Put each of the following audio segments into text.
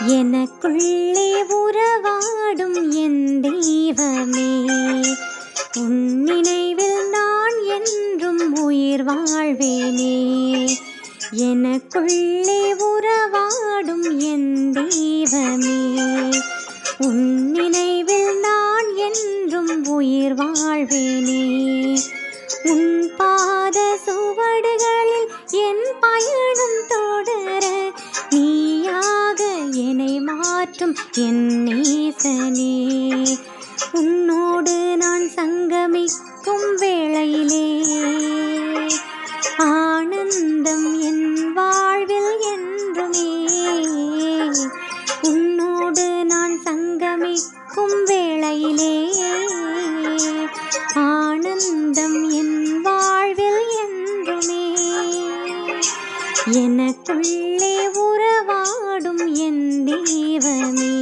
எனக்குள்ளே உறவாடும் என் தெய்வமே, உன் நினைவில் நான் என்றும் உயிர் வாழ்வேனே. எனக்குள்ளே உறவாடும் என் தெய்வமே, உன் நினைவில் நான் என்றும் உயிர் வாழ்வேனே. உன் பாத சுவடுகளில் என் பயணம் தொடர நீயாக என்னை மாற்றும் என் நேசனே. உன்னோடு நான் சங்கமிக்கும் வேளையிலே ஆனந்தம் என் வாழ்வில் என்றுமே. உன்னோடு நான் சங்கமிக்கும் வேளையிலே ஆனந்தம் என் வாழ்வில் என்றுமே. எனக்குள்ளே உறவாடும் என் தெய்வமே,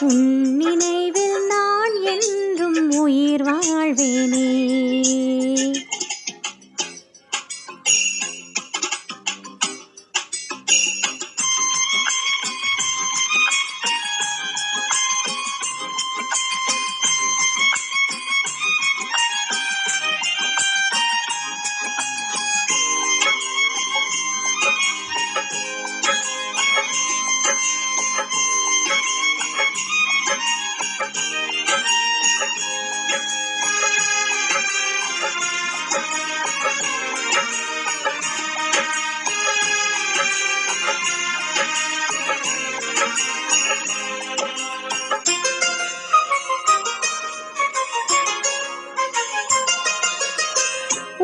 உன் நினைவில் நான் என்றும் உயிர் வாழ்வேனே.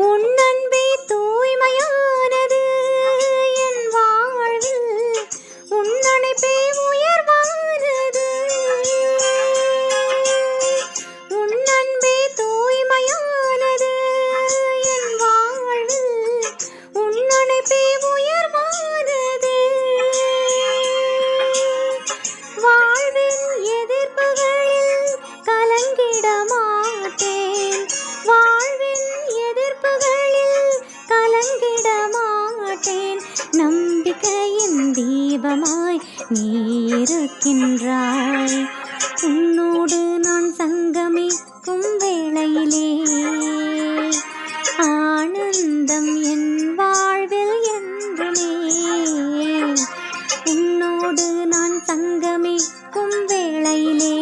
உன் அன்பே தூய்மையானது என் வாழ்வில், உன் அணைப்பே உயர்வானது. உன் அன்பே தூய்மையானது என் வாழ்வில், உன் அணைப்பே உயர்வானது. வாழ்வின் எதிர்ப்புகளில் கலங்கிட மாட்டேன், வாழ்வின் எதிர்ப்புகளில் கலங்கிட மாட்டேன். நம்பிக்கையின் தீபமாய் நீ இருக்கின்றாய். உன்னோடு நான் சங்கமிக்கும் வேளையிலே ஆனந்தம் என் வாழ்வில் என்றுமே. உன்னோடு நான் சங்கமிக்கும் வேளையிலே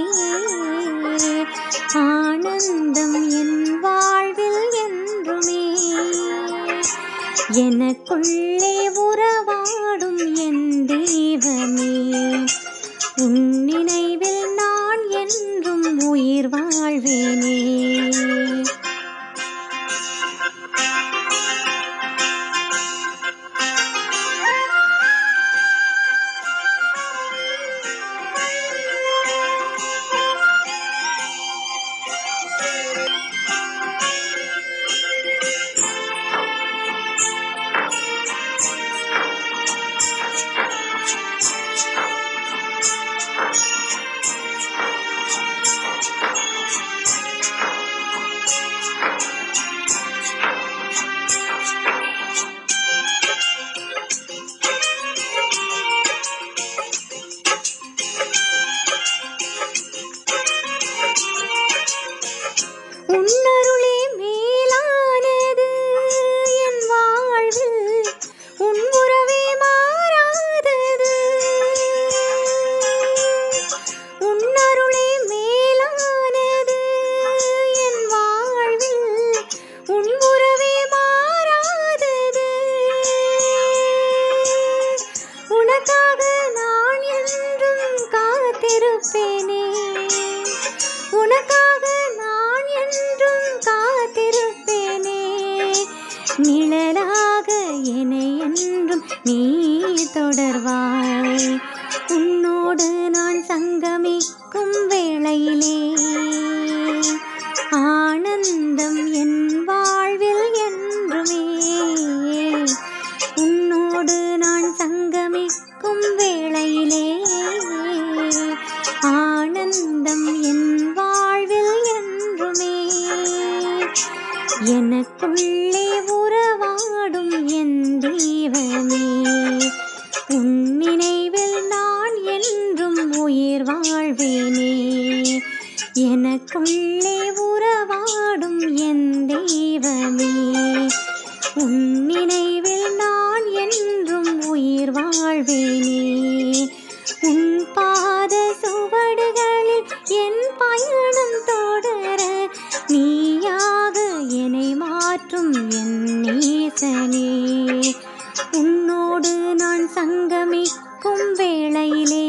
ஆனந்தம் என் வாழ்வில் என்றுமே. எனக்குள்ளே உறவாடும் என் தெய்வமே, உன் நினைவில் நான் என்றும் உயிர் வாழ்வேனே. உன்னருளே மேலானது என் வாழ்வில், உன் உறவே மாறாதது. உன்னருளே மேலானது என் வாழ்வில், உன் உறவே மாறாதது. உனக்காக நான் என்றும் காத்திருப்பேனே, உனக்காக நான் என்றும் காத்திருப்பேனே. நிழலாக என்னை என்றும் நீ தொடர்வாய். உன்னோடு நான் சங்கமிக்கும் வேளையிலே ஆனந்தம் என் வாழ்வில் என்றுமே. உன்னோடு நான் சங்கமிக்கும் வேளையிலே ஆனந்தம் என் வாழ்வில் என்றுமே. எனக்குள்ளே உறவாடும் என் தெய்வமே, உன் நினைவில் நான் என் உன் நினைவில் நான் என்றும் உயிர் வாழ்வேனே. உன் பாத சுவடுகளில் என் பயணம் தொடர நீயாக என்னை மாற்றும் என் நேசனே. உன்னோடு நான் சங்கமிக்கும் வேளையிலே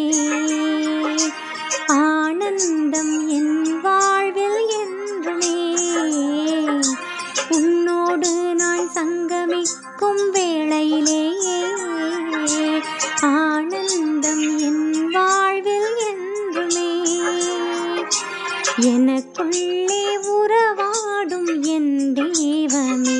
ஆனந்தம் என் வாழ்வில் என்றுமே. உன்னோடு நான் சங்கமிக்கும் வேளையிலே ஆனந்தம் என் வாழ்வில் என்றுமே. எனக்குள்ளே உறவாடும் என் தேவனே,